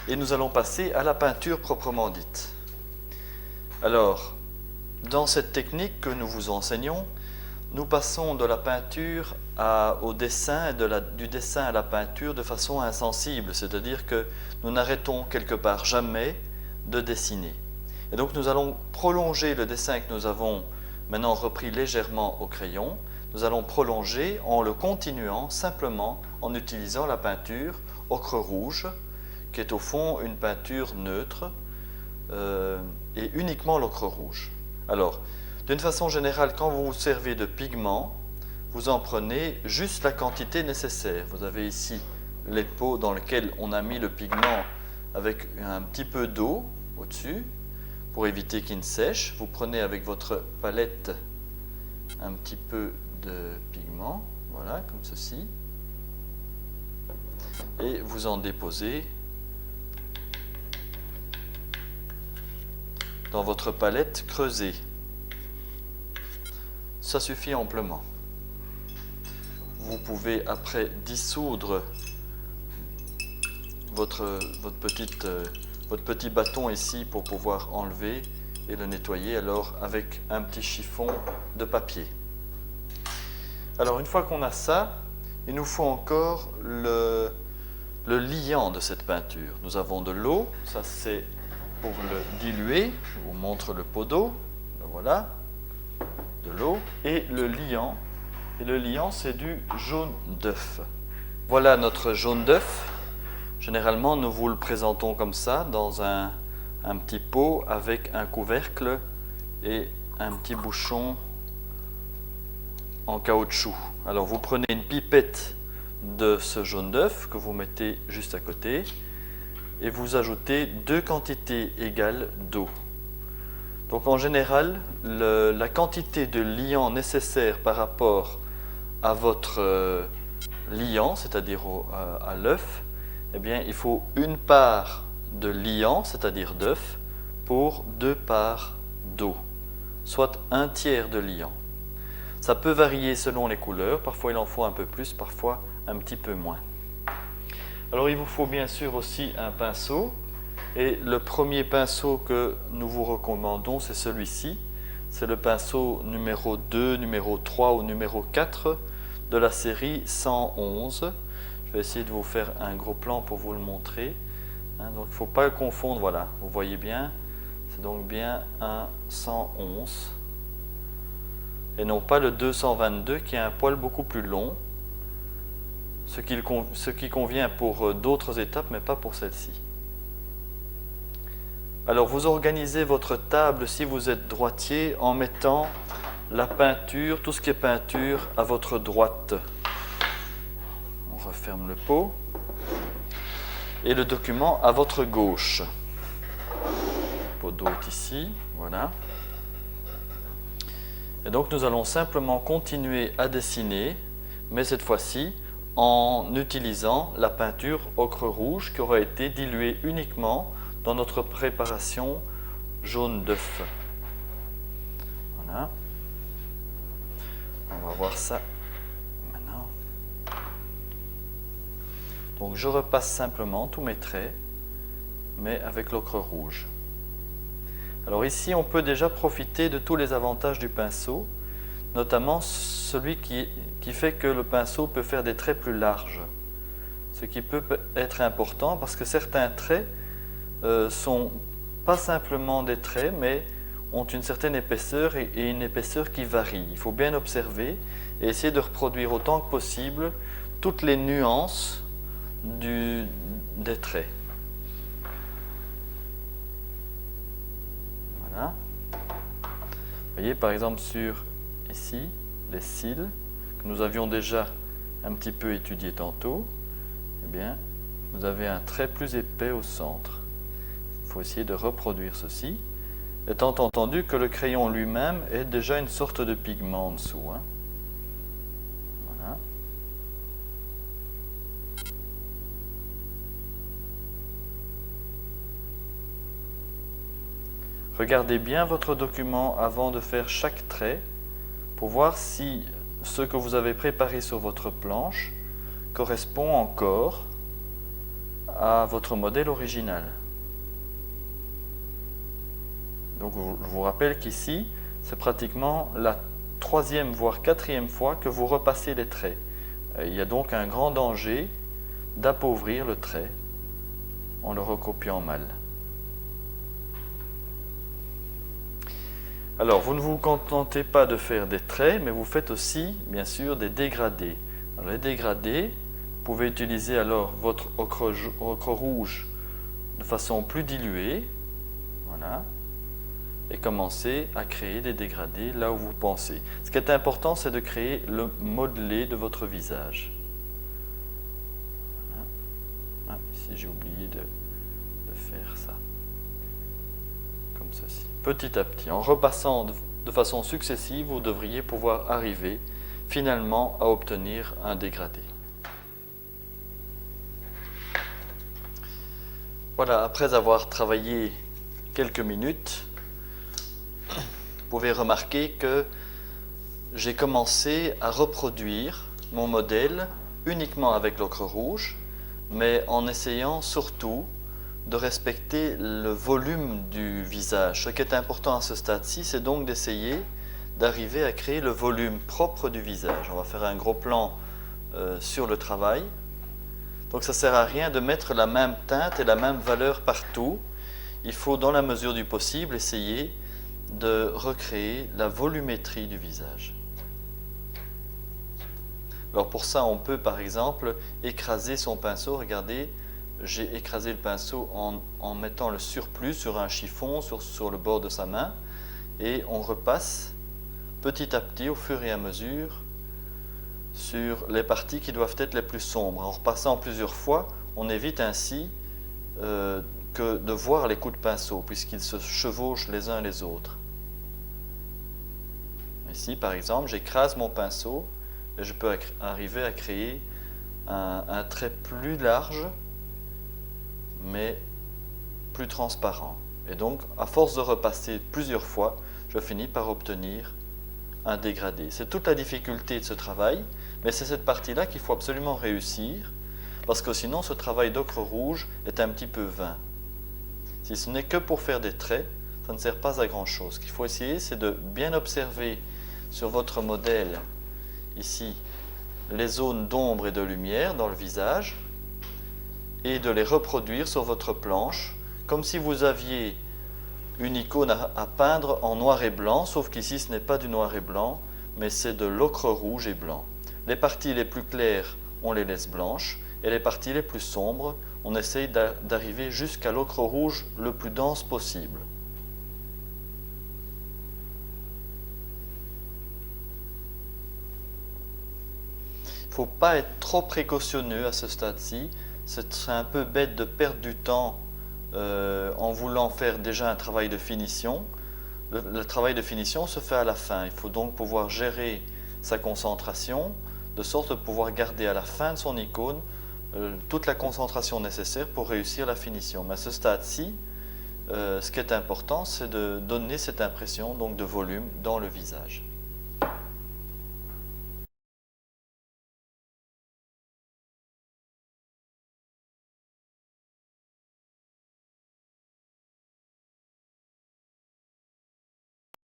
et nous allons passer à la peinture proprement dite. Alors, dans cette technique que nous vous enseignons, nous passons de la peinture au dessin et du dessin à la peinture de façon insensible, c'est-à-dire que nous n'arrêtons quelque part jamais de dessiner. Et donc nous allons prolonger le dessin que nous avons maintenant repris légèrement au crayon, nous allons prolonger en le continuant simplement en utilisant la peinture ocre rouge, qui est au fond une peinture neutre, et uniquement l'ocre rouge. Alors, d'une façon générale, quand vous vous servez de pigments, vous en prenez juste la quantité nécessaire. Vous avez ici les pots dans lesquels on a mis le pigment avec un petit peu d'eau au-dessus pour éviter qu'il ne sèche. Vous prenez avec votre palette un petit peu de pigment, voilà, comme ceci, et vous en déposez dans votre palette creusée. Ça suffit amplement. Vous pouvez après dissoudre votre petit bâton ici pour pouvoir enlever et le nettoyer alors avec un petit chiffon de papier. Alors une fois qu'on a ça, il nous faut encore le liant de cette peinture. Nous avons de l'eau, ça c'est pour le diluer. Je vous montre le pot d'eau, voilà, de l'eau, et le liant. Et le liant, c'est du jaune d'œuf. Voilà notre jaune d'œuf. Généralement, nous vous le présentons comme ça, dans un petit pot avec un couvercle et un petit bouchon en caoutchouc. Alors, vous prenez une pipette de ce jaune d'œuf que vous mettez juste à côté et vous ajoutez 2 quantités égales d'eau. Donc, en général, la quantité de liant nécessaire par rapport à votre liant, c'est-à-dire à l'œuf, eh bien, il faut 1 part de liant, c'est-à-dire d'œuf, pour 2 parts d'eau, soit 1/3 de liant. Ça peut varier selon les couleurs, parfois il en faut un peu plus, parfois un petit peu moins. Alors il vous faut bien sûr aussi un pinceau, et le premier pinceau que nous vous recommandons, c'est celui-ci. C'est le pinceau numéro 2, numéro 3 ou numéro 4 de la série 111. Je vais essayer de vous faire un gros plan pour vous le montrer. Donc il ne faut pas le confondre, voilà, vous voyez bien, c'est donc bien un 111 et non pas le 222 qui est un poil beaucoup plus long, ce qui convient pour d'autres étapes mais pas pour celle-ci. Alors vous organisez votre table si vous êtes droitier en mettant la peinture, tout ce qui est peinture à votre droite. On referme le pot. Et le document à votre gauche. Le pot d'eau est ici, voilà. Et donc nous allons simplement continuer à dessiner, mais cette fois-ci en utilisant la peinture ocre rouge qui aura été diluée uniquement dans notre préparation jaune d'œuf. Voilà. On va voir ça maintenant. Donc je repasse simplement tous mes traits, mais avec l'ocre rouge. Alors ici, on peut déjà profiter de tous les avantages du pinceau, notamment celui qui fait que le pinceau peut faire des traits plus larges. Ce qui peut être important parce que certains traits sont pas simplement des traits, mais ont une certaine épaisseur et une épaisseur qui varie. Il faut bien observer et essayer de reproduire autant que possible toutes les nuances des traits. Voilà. Vous voyez par exemple sur ici les cils que nous avions déjà un petit peu étudié tantôt, eh bien vous avez un trait plus épais au centre. Il faut essayer de reproduire ceci, étant entendu que le crayon lui-même est déjà une sorte de pigment en dessous. Voilà. Regardez bien votre document avant de faire chaque trait pour voir si ce que vous avez préparé sur votre planche correspond encore à votre modèle original. Donc je vous rappelle qu'ici, c'est pratiquement la 3e voire 4e fois que vous repassez les traits. Il y a donc un grand danger d'appauvrir le trait en le recopiant mal. Alors, vous ne vous contentez pas de faire des traits, mais vous faites aussi, bien sûr, des dégradés. Alors, les dégradés, vous pouvez utiliser alors votre ocre rouge de façon plus diluée, voilà, et commencer à créer des dégradés là où vous pensez. Ce qui est important, c'est de créer le modelé de votre visage. Voilà. Ah, ici, j'ai oublié de faire ça, comme ceci. Petit à petit, en repassant de façon successive, vous devriez pouvoir arriver finalement à obtenir un dégradé. Voilà, après avoir travaillé quelques minutes, vous pouvez remarquer que j'ai commencé à reproduire mon modèle uniquement avec l'ocre rouge, mais en essayant surtout de respecter le volume du visage. Ce qui est important à ce stade-ci, c'est donc d'essayer d'arriver à créer le volume propre du visage. On va faire un gros plan sur le travail. Donc ça ne sert à rien de mettre la même teinte et la même valeur partout. Il faut, dans la mesure du possible, essayer de recréer la volumétrie du visage. Alors pour ça, on peut par exemple écraser son pinceau. Regardez, j'ai écrasé le pinceau en mettant le surplus sur un chiffon, sur le bord de sa main, et on repasse petit à petit, au fur et à mesure, sur les parties qui doivent être les plus sombres. En repassant plusieurs fois, on évite ainsi que de voir les coups de pinceau, puisqu'ils se chevauchent les uns les autres. Ici, par exemple, j'écrase mon pinceau et je peux arriver à créer un trait plus large, mais plus transparent. Et donc, à force de repasser plusieurs fois, je finis par obtenir un dégradé. C'est toute la difficulté de ce travail, mais c'est cette partie-là qu'il faut absolument réussir, parce que sinon, ce travail d'ocre rouge est un petit peu vain. Si ce n'est que pour faire des traits, ça ne sert pas à grand-chose. Ce qu'il faut essayer, c'est de bien observer sur votre modèle, ici, les zones d'ombre et de lumière dans le visage, et de les reproduire sur votre planche, comme si vous aviez une icône à peindre en noir et blanc, sauf qu'ici ce n'est pas du noir et blanc, mais c'est de l'ocre rouge et blanc. Les parties les plus claires, on les laisse blanches, et les parties les plus sombres, on essaye d'arriver jusqu'à l'ocre rouge le plus dense possible. Il ne faut pas être trop précautionneux à ce stade-ci. C'est un peu bête de perdre du temps en voulant faire déjà un travail de finition. Le travail de finition se fait à la fin. Il faut donc pouvoir gérer sa concentration, de sorte de pouvoir garder à la fin de son icône toute la concentration nécessaire pour réussir la finition. Mais à ce stade-ci, ce qui est important, c'est de donner cette impression donc, de volume dans le visage.